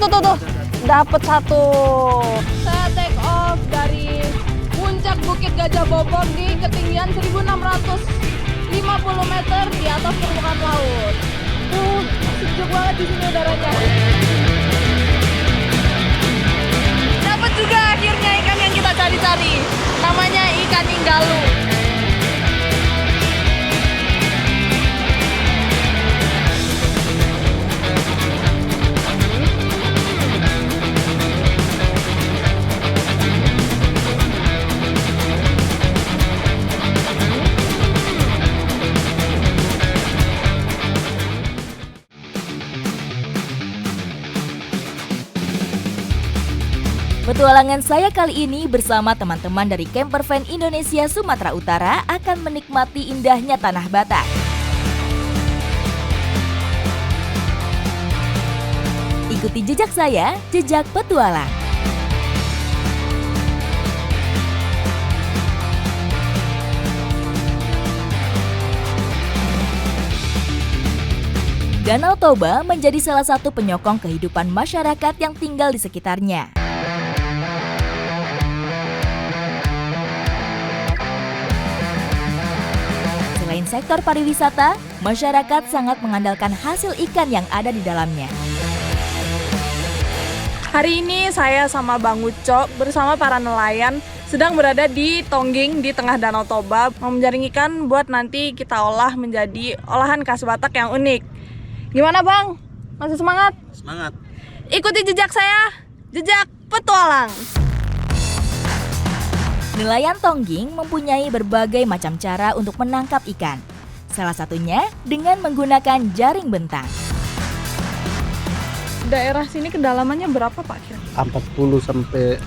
Tuh. Dapat satu. Saya take off dari puncak Bukit Gajah Bobor di ketinggian 1.650 meter di atas permukaan laut. Sejuk banget di sini udaranya. Dapat juga akhirnya ikan yang kita cari-cari. Namanya ikan inggalu. Petualangan saya kali ini bersama teman-teman dari Campervan Indonesia Sumatera Utara akan menikmati indahnya Tanah Batak. Ikuti jejak saya, jejak petualang. Danau Toba menjadi salah satu penyokong kehidupan masyarakat yang tinggal di sekitarnya. Selain sektor pariwisata, masyarakat sangat mengandalkan hasil ikan yang ada di dalamnya. Hari ini saya sama Bang Ucok bersama para nelayan sedang berada di Tongging di tengah Danau Toba mau menjaring ikan buat nanti kita olah menjadi olahan khas Batak yang unik. Gimana Bang? Masih semangat? Semangat. Ikuti jejak saya, jejak petualang. Nelayan Tongging mempunyai berbagai macam cara untuk menangkap ikan. Salah satunya dengan menggunakan jaring bentang. Daerah sini kedalamannya berapa Pak? 40 sampai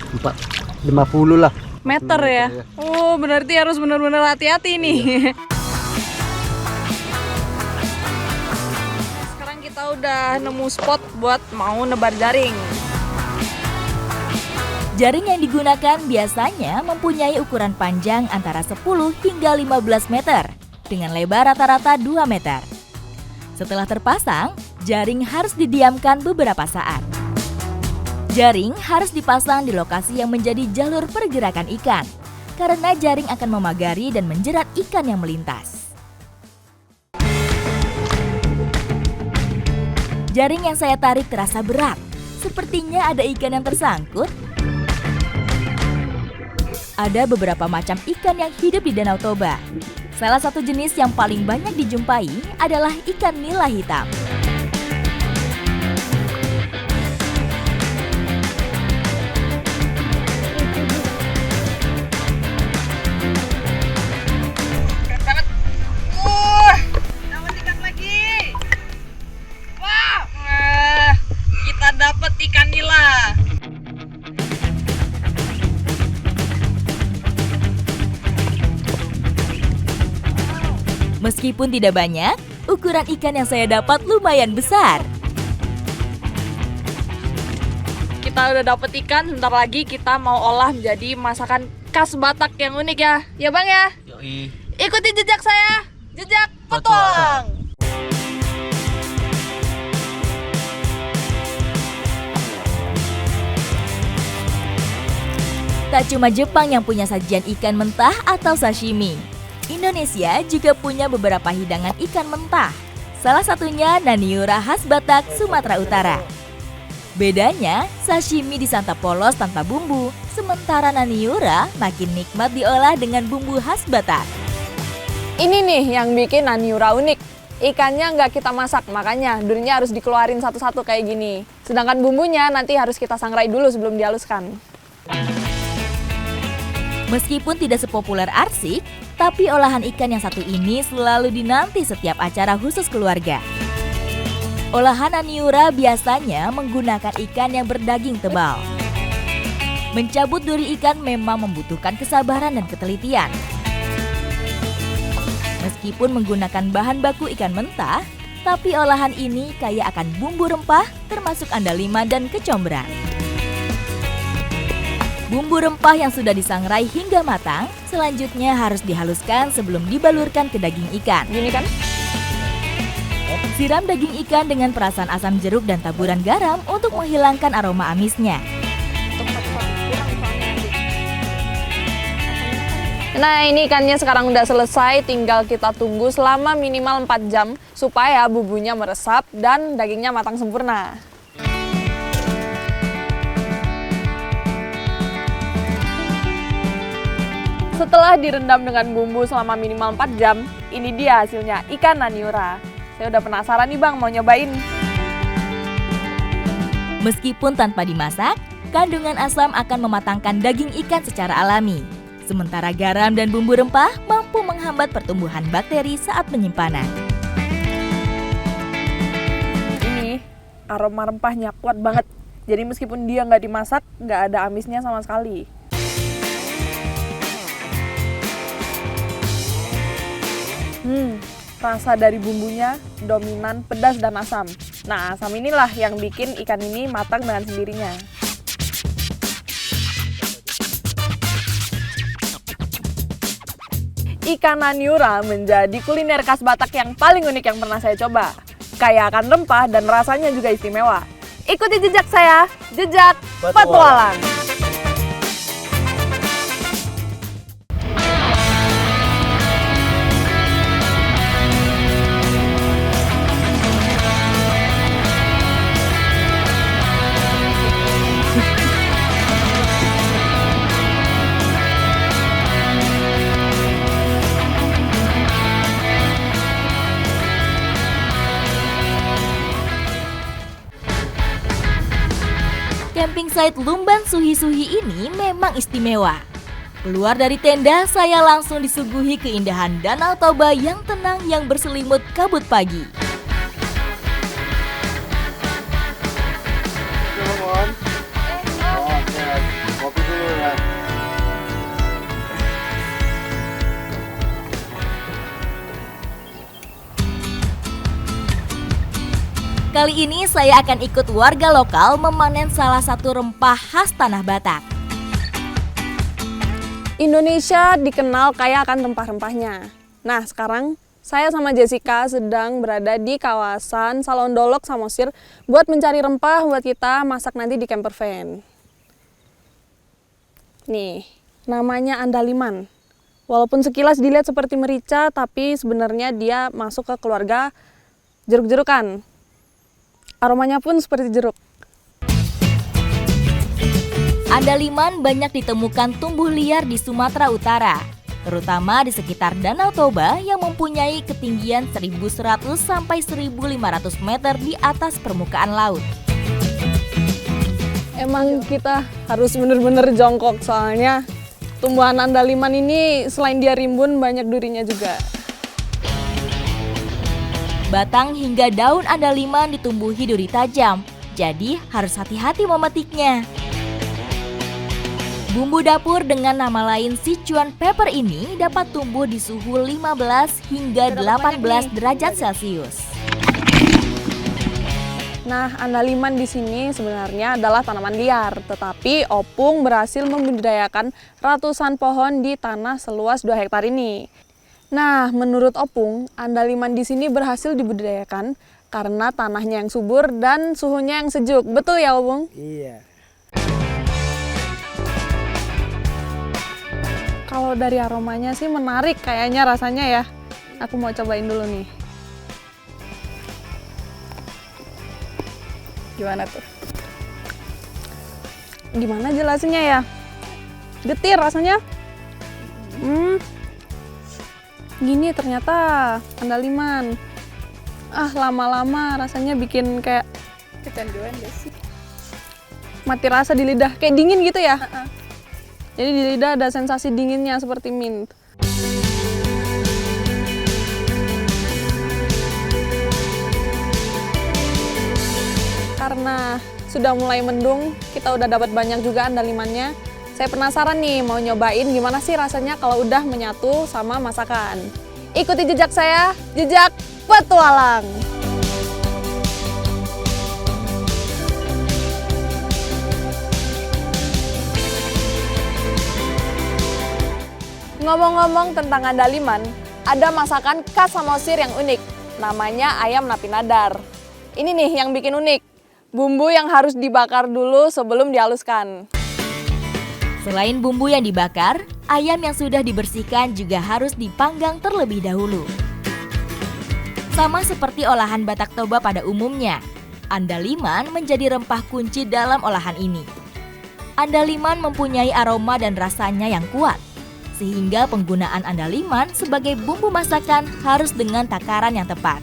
50 lah. Meter ya? Oh, berarti harus benar-benar hati-hati nih. Iya. Sekarang kita udah nemu spot buat mau nebar jaring. Jaring yang digunakan biasanya mempunyai ukuran panjang antara 10 hingga 15 meter dengan lebar rata-rata 2 meter. Setelah terpasang, jaring harus didiamkan beberapa saat. Jaring harus dipasang di lokasi yang menjadi jalur pergerakan ikan, karena jaring akan memagari dan menjerat ikan yang melintas. Jaring yang saya tarik terasa berat, sepertinya ada ikan yang tersangkut. Ada beberapa macam ikan yang hidup di Danau Toba. Salah satu jenis yang paling banyak dijumpai adalah ikan nila hitam. Dapat ikan lagi. Wah, kita dapat ikan nila. Meskipun tidak banyak, ukuran ikan yang saya dapat lumayan besar. Kita udah dapet ikan, bentar lagi kita mau olah menjadi masakan khas Batak yang unik ya. Ya Bang ya? Yoi. Ikuti jejak saya, jejak petualang. Tak cuma Jepang yang punya sajian ikan mentah atau sashimi. Indonesia juga punya beberapa hidangan ikan mentah. Salah satunya naniura khas Batak, Sumatera Utara. Bedanya, sashimi disantap polos tanpa bumbu, sementara naniura makin nikmat diolah dengan bumbu khas Batak. Ini nih yang bikin naniura unik. Ikannya nggak kita masak, makanya durinya harus dikeluarin satu-satu kayak gini. Sedangkan bumbunya nanti harus kita sangrai dulu sebelum dihaluskan. Meskipun tidak sepopuler arsik, tapi olahan ikan yang satu ini selalu dinanti setiap acara khusus keluarga. Olahan naniura biasanya menggunakan ikan yang berdaging tebal. Mencabut duri ikan memang membutuhkan kesabaran dan ketelitian. Meskipun menggunakan bahan baku ikan mentah, tapi olahan ini kaya akan bumbu rempah termasuk andaliman dan kecombrang. Bumbu rempah yang sudah disangrai hingga matang, selanjutnya harus dihaluskan sebelum dibalurkan ke daging ikan. Gini kan? Siram daging ikan dengan perasan asam jeruk dan taburan garam untuk menghilangkan aroma amisnya. Nah, ini ikannya sekarang udah selesai, tinggal kita tunggu selama minimal 4 jam supaya bumbunya meresap dan dagingnya matang sempurna. Setelah direndam dengan bumbu selama minimal 4 jam, ini dia hasilnya ikan naniura. Saya udah penasaran nih Bang, mau nyobain. Meskipun tanpa dimasak, kandungan asam akan mematangkan daging ikan secara alami. Sementara garam dan bumbu rempah mampu menghambat pertumbuhan bakteri saat penyimpanan. Ini aroma rempahnya kuat banget. Jadi meskipun dia nggak dimasak, nggak ada amisnya sama sekali. Rasa dari bumbunya dominan pedas dan asam. Nah, asam inilah yang bikin ikan ini matang dengan sendirinya. Ikan naniura menjadi kuliner khas Batak yang paling unik yang pernah saya coba. Kaya akan rempah dan rasanya juga istimewa. Ikuti jejak saya, jejak petualang. Camping site Lumban Suhi-Suhi ini memang istimewa. Keluar dari tenda, saya langsung disuguhi keindahan Danau Toba yang tenang yang berselimut kabut pagi. Kopi dulu ya. Kali ini saya akan ikut warga lokal memanen salah satu rempah khas tanah Batak. Indonesia dikenal kaya akan rempah-rempahnya. Nah, sekarang saya sama Jessica sedang berada di kawasan Salondolok, Samosir buat mencari rempah buat kita masak nanti di camper van. Nih, namanya andaliman. Walaupun sekilas dilihat seperti merica, tapi sebenarnya dia masuk ke keluarga jeruk-jerukan. Aromanya pun seperti jeruk. Andaliman banyak ditemukan tumbuh liar di Sumatera Utara, terutama di sekitar Danau Toba yang mempunyai ketinggian 1.100 sampai 1.500 meter di atas permukaan laut. Emang kita harus bener-bener jongkok soalnya tumbuhan andaliman ini selain dia rimbun banyak durinya juga. Batang hingga daun andaliman ditumbuhi duri tajam, jadi harus hati-hati memetiknya. Bumbu dapur dengan nama lain Sichuan pepper ini dapat tumbuh di suhu 15 hingga 18 derajat Celcius. Nah, andaliman di sini sebenarnya adalah tanaman liar, tetapi Opung berhasil membudidayakan ratusan pohon di tanah seluas 2 hektar ini. Nah, menurut Opung, andaliman di sini berhasil dibudidayakan karena tanahnya yang subur dan suhunya yang sejuk. Betul ya, Opung? Iya. Kalau dari aromanya sih menarik kayaknya rasanya ya. Aku mau cobain dulu nih. Gimana tuh? Gimana jelasinnya ya? Getir rasanya. Gini ternyata andaliman. Lama-lama rasanya bikin kayak kecanduan gak sih? Mati rasa di lidah, kayak dingin gitu ya? Jadi di lidah ada sensasi dinginnya seperti mint. Karena sudah mulai mendung, kita udah dapat banyak juga andalimannya. Saya penasaran nih mau nyobain gimana sih rasanya kalau udah menyatu sama masakan. Ikuti jejak saya, jejak petualang. Ngomong-ngomong tentang andaliman, ada masakan khas Samosir yang unik. namanya ayam napi nadar. Ini nih yang bikin unik, bumbu yang harus dibakar dulu sebelum dihaluskan. Selain bumbu yang dibakar, ayam yang sudah dibersihkan juga harus dipanggang terlebih dahulu. Sama seperti olahan Batak Toba pada umumnya, andaliman menjadi rempah kunci dalam olahan ini. Andaliman mempunyai aroma dan rasanya yang kuat, sehingga penggunaan andaliman sebagai bumbu masakan harus dengan takaran yang tepat.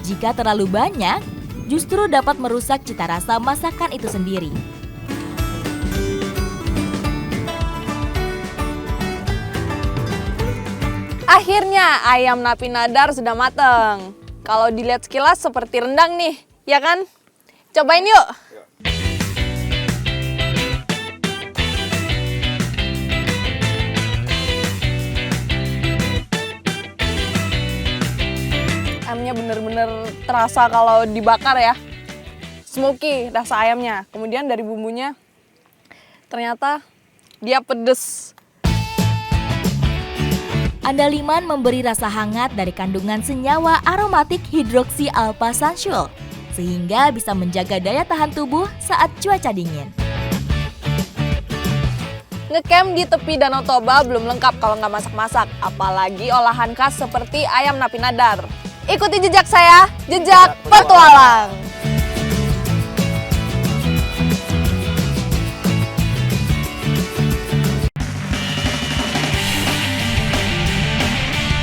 Jika terlalu banyak, justru dapat merusak cita rasa masakan itu sendiri. Akhirnya ayam napi nadar sudah mateng. Kalau dilihat sekilas seperti rendang nih, ya kan? Cobain yuk! Ayamnya bener-bener terasa kalau dibakar ya. Smoky rasa ayamnya. Kemudian dari bumbunya ternyata dia pedes. Andaliman memberi rasa hangat dari kandungan senyawa aromatik hidroksi alpha sansyul, sehingga bisa menjaga daya tahan tubuh saat cuaca dingin. Ngecamp di tepi Danau Toba belum lengkap kalau nggak masak-masak, apalagi olahan khas seperti ayam napi nadar. Ikuti jejak saya, jejak petualang.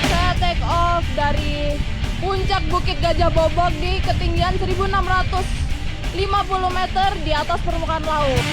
Saya take off dari puncak Bukit Gajah Bobok di ketinggian 1.650 meter di atas permukaan laut.